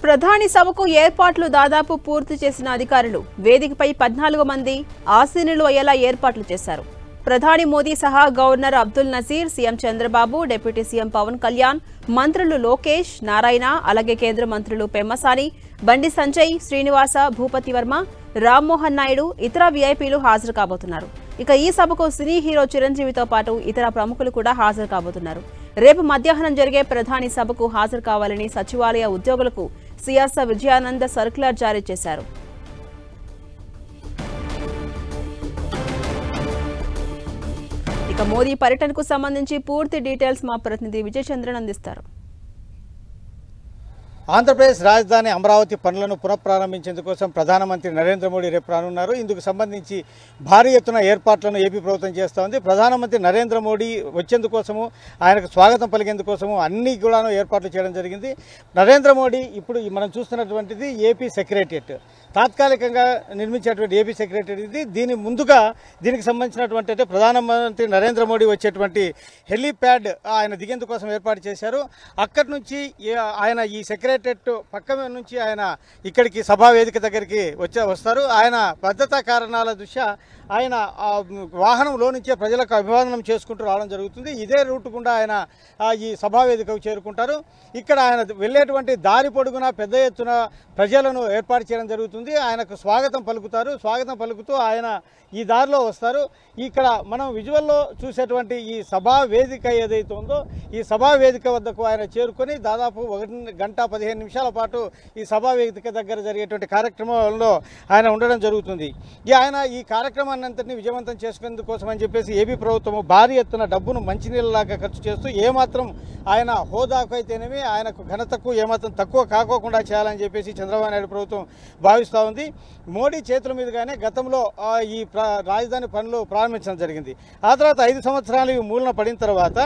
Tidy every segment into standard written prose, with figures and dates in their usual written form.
ప్రధాని సభకు ఏర్పాట్లు దాదాపు పూర్తి చేసిన అధికారులు వేదికపై 14 మంది ఆసీనులు అయ్యేలా ఏర్పాట్లు చేశారు. ప్రధాని మోదీ సహా governor Abdul Nazeer, CM Chandrababu, deputy CM Pawan Kalyan, మంత్రులు లోకేష్, నారాయణ, అలాగే కేంద్ర మంత్రులు పెమ్మసాని, బండి సంజయ్, శ్రీనివాస, భూపతి వర్మ, రామ్మోహన్ నాయుడు, ఇతర వీఐపీలు హాజరు కాబోతున్నారు. ఇక ఈ సభకు సినీ హీరో చిరంజీవితో పాటు ఇతర ప్రముఖులు కూడా హాజరు కాబోతున్నారు. రేపు మధ్యాహ్నం జరిగే ప్రధాని సభకు హాజరు కావాలని సచివాలయ ఉద్యోగులకు సియాస విజయానంద సర్క్యులర్ జారీ చేశారు. ఇక మోదీ పర్యటనకు సంబంధించి పూర్తి డీటెయిల్స్ మా ప్రతినిధి విజయ్ చంద్రన్ అందిస్తారు. ఆంధ్రప్రదేశ్ రాజధాని అమరావతి పనులను పునఃప్రారంభించేందుకోసం ప్రధానమంత్రి నరేంద్ర మోడీ రేపు రానున్నారు. ఇందుకు సంబంధించి భారీ ఎత్తున ఏర్పాట్లను ఏపీ ప్రభుత్వం చేస్తూ ఉంది. ప్రధానమంత్రి నరేంద్ర మోడీ వచ్చేందుకోసము, ఆయనకు స్వాగతం పలికేందుకోసము అన్ని కూడాను ఏర్పాట్లు చేయడం జరిగింది. నరేంద్ర మోడీ ఇప్పుడు మనం చూస్తున్నటువంటిది ఏపీ సెక్రటేరియట్, తాత్కాలికంగా నిర్మించేటువంటి ఏపీ సెక్రటేరియట్ ఇది. దీనికి సంబంధించినటువంటి అంటే ప్రధానమంత్రి నరేంద్ర మోడీ వచ్చేటువంటి హెలీప్యాడ్ ఆయన దిగేందుకోసం ఏర్పాటు చేశారు. అక్కడి నుంచి ఆయన ఈ సెక్రటేరియట్ పక్క నుంచి ఆయన ఇక్కడికి సభా వేదిక దగ్గరికి వస్తారు. ఆయన భద్రతా కారణాల దృష్ట్యా ఆయన వాహనంలో నుంచే ప్రజలకు అభివాదనం చేసుకుంటూ రావడం జరుగుతుంది. ఇదే రూట్ గుండా ఆయన ఈ సభా వేదికకు చేరుకుంటారు. ఇక్కడ ఆయన వెళ్ళేటువంటి దారి పొడుగున పెద్ద ఎత్తున ప్రజలను ఏర్పాటు చేయడం జరుగుతుంది. ఆయనకు స్వాగతం పలుకుతారు. స్వాగతం పలుకుతూ ఆయన ఈ దారిలో వస్తారు. ఇక్కడ మనం విజువల్లో చూసేటువంటి ఈ సభా వేదిక ఏదైతే ఉందో ఈ సభా వేదిక వద్దకు ఆయన చేరుకొని దాదాపు 1 గంట 15 నిమిషాల పాటు ఈ సభా వేదిక దగ్గర జరిగేటువంటి కార్యక్రమంలో ఆయన ఉండడం జరుగుతుంది. ఆయన ఈ కార్యక్రమాన్నంతటినీ విజయవంతం చేసుకునేందుకోసం అని చెప్పేసి ఏపీ ప్రభుత్వం భారీ ఎత్తున డబ్బును మంచినీళ్ళలాగా ఖర్చు చేస్తూ ఏమాత్రం ఆయన హోదాకు అయితేనేమి ఆయనకు ఘనతకు ఏమాత్రం తక్కువ కాకోకుండా చేయాలని చెప్పేసి చంద్రబాబు నాయుడు ప్రభుత్వం భావిస్తూ ఉంది. మోడీ చేతుల మీదుగానే గతంలో ఈ రాజధాని పనులు ప్రారంభించడం జరిగింది. ఆ తర్వాత 5 సంవత్సరాలు మూలన పడిన తర్వాత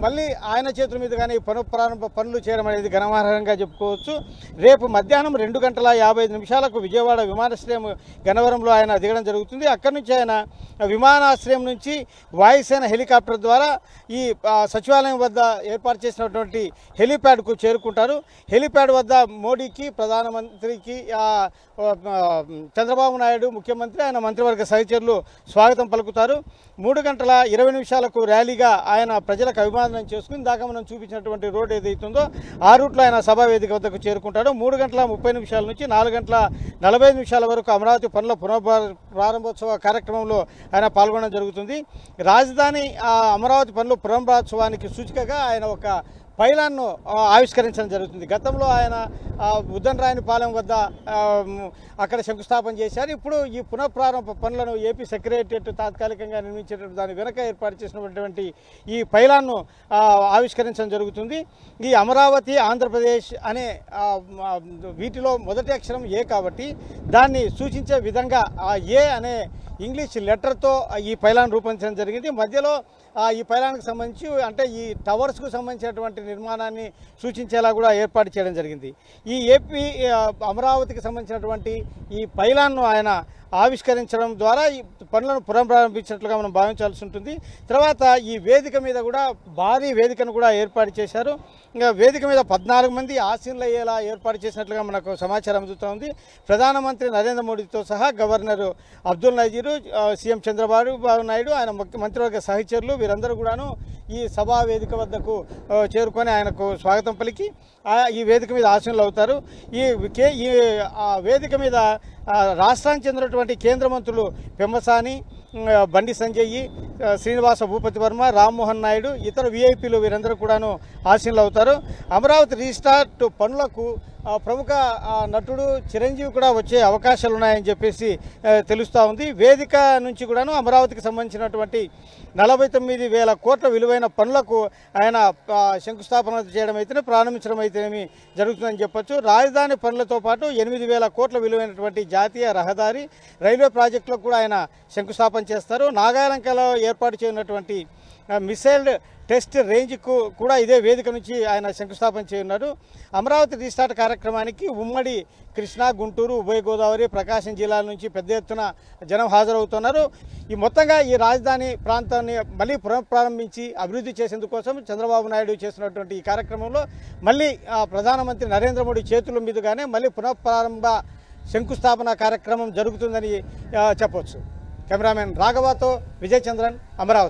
మళ్ళీ ఆయన చేతుల మీదుగానే ఈ పునఃప్రారంభ పనులు చేయడం అనేది గణనార్హంగా చెప్పుకోవచ్చు. రేపు మధ్యాహ్నం 2 గంటల 55 నిమిషాలకు విజయవాడ విమానాశ్రయం గన్నవరంలో ఆయన దిగడం జరుగుతుంది. అక్కడి నుంచి ఆయన విమానాశ్రయం నుంచి వాయుసేన హెలికాప్టర్ ద్వారా ఈ సచివాలయం వద్ద ఏర్పాటు చేసినటువంటి హెలీప్యాడ్కు చేరుకుంటారు. హెలీప్యాడ్ వద్ద మోడీకి, ప్రధానమంత్రికి, చంద్రబాబు నాయుడు ముఖ్యమంత్రి, ఆయన మంత్రివర్గ సహచరులు స్వాగతం పలుకుతారు. 3 గంటల 20 నిమిషాలకు ర్యాలీగా ఆయన ప్రజలకు అభివాదనం చేసుకుని దాకా మనం చూపించినటువంటి రోడ్ ఏదైతుందో ఆ రూట్లో ఆయన సభా వేదిక వద్దకు చేరుకుంటాడు. 3 గంటల 30 నిమిషాల నుంచి 4 గంటల 45 నిమిషాల వరకు అమరావతి పనుల ప్రారంభోత్సవ కార్యక్రమంలో ఆయన పాల్గొనడం జరుగుతుంది. రాజధాని అమరావతి పనుల పునఃప్రారంభోత్సవానికి సూచికగా ఆయన ఒక పైలాన్ను ఆవిష్కరించడం జరుగుతుంది. గతంలో ఆయన ఉద్దండరాయనిపాలెం వద్ద అక్కడ శంకుస్థాపన చేశారు. ఇప్పుడు ఈ పునఃప్రారంభ పనులను ఏపీ సెక్రటేరియట్ తాత్కాలికంగా నిర్మించేటువంటి దాని వెనుక ఏర్పాటు చేసినటువంటి ఈ పైలాన్ను ఆవిష్కరించడం జరుగుతుంది. ఈ అమరావతి, ఆంధ్రప్రదేశ్ అనే వీటిలో మొదటి అక్షరం ఏ కాబట్టి దాన్ని సూచించే విధంగా ఏ అనే ఇంగ్లీష్ లెటర్తో ఈ పైలాన్ రూపొందించడం జరిగింది. మధ్యలో ఈ పైలాన్కి సంబంధించి అంటే ఈ టవర్స్కు సంబంధించినటువంటి నిర్మాణాన్ని సూచించేలా కూడా ఏర్పాటు చేయడం జరిగింది. ఈ ఏపీ అమరావతికి సంబంధించినటువంటి ఈ పైలాన్ను ఆయన ఆవిష్కరించడం ద్వారా ఈ పనులను పునఃప్రారంభించినట్లుగా మనం భావించాల్సి ఉంటుంది. తర్వాత ఈ వేదిక మీద కూడా భారీ వేదికను కూడా ఏర్పాటు చేశారు. ఇంకా వేదిక మీద 14 మంది ఆసీనులు అయ్యేలా ఏర్పాటు చేసినట్లుగా మనకు సమాచారం అందుతూ ఉంది. ప్రధానమంత్రి నరేంద్ర మోడీతో సహా గవర్నర్ అబ్దుల్ నజీర్, సీఎం చంద్రబాబు నాయుడు, ఆయన మంత్రివర్గ సహచరులు వీరందరూ కూడాను ఈ సభా వేదిక వద్దకు చేరుకొని ఆయనకు స్వాగతం పలికి ఈ వేదిక మీద ఆసీనులు అవుతారు. ఈ వేదిక మీద రాష్ట్రానికి చెందినటువంటి కేంద్ర మంత్రులు పెమ్మసాని, బండి సంజయ్, శ్రీనివాస, భూపతి వర్మ, రామ్మోహన్ నాయుడు, ఇతర వీఐపీలు వీరందరూ కూడాను ఆసీనులు అవుతారు. అమరావతి రీస్టార్ట్ పనులకు ప్రముఖ నటుడు చిరంజీవి కూడా వచ్చే అవకాశాలు ఉన్నాయని చెప్పేసి తెలుస్తూ ఉంది. వేదిక నుంచి కూడాను అమరావతికి సంబంధించినటువంటి 49,000 కోట్ల విలువైన పనులకు ఆయన శంకుస్థాపన చేయడం అయితేనే ప్రారంభించడం అయితేనేమి జరుగుతుందని చెప్పొచ్చు. రాజధాని పనులతో పాటు 8,000 కోట్ల విలువైనటువంటి జాతీయ రహదారి, రైల్వే ప్రాజెక్టులకు కూడా ఆయన శంకుస్థాపన చేస్తారు. నాగాలంకలో ఏర్పాటు చేయనటువంటి మిసైల్ టెస్ట్ రేంజ్కు కూడా ఇదే వేదిక నుంచి ఆయన శంకుస్థాపన చేయనున్నారు. అమరావతి రీస్టార్ట్ కార్యక్రమం కార్యక్రమానికి ఉమ్మడి కృష్ణా, గుంటూరు, ఉభయ గోదావరి, ప్రకాశం జిల్లాల నుంచి పెద్ద ఎత్తున జనం హాజరవుతున్నారు. ఈ మొత్తంగా ఈ రాజధాని ప్రాంతాన్ని మళ్ళీ పునఃప్రారంభించి అభివృద్ధి చేసేందుకోసం చంద్రబాబు నాయుడు చేసినటువంటి ఈ కార్యక్రమంలో మళ్ళీ ప్రధానమంత్రి నరేంద్ర మోడీ చేతుల మీదుగానే మళ్ళీ పునఃప్రారంభ శంకుస్థాపన కార్యక్రమం జరుగుతుందని చెప్పవచ్చు. కెమెరామెన్ రాఘవతో విజయ్ చంద్రన్, అమరావతి.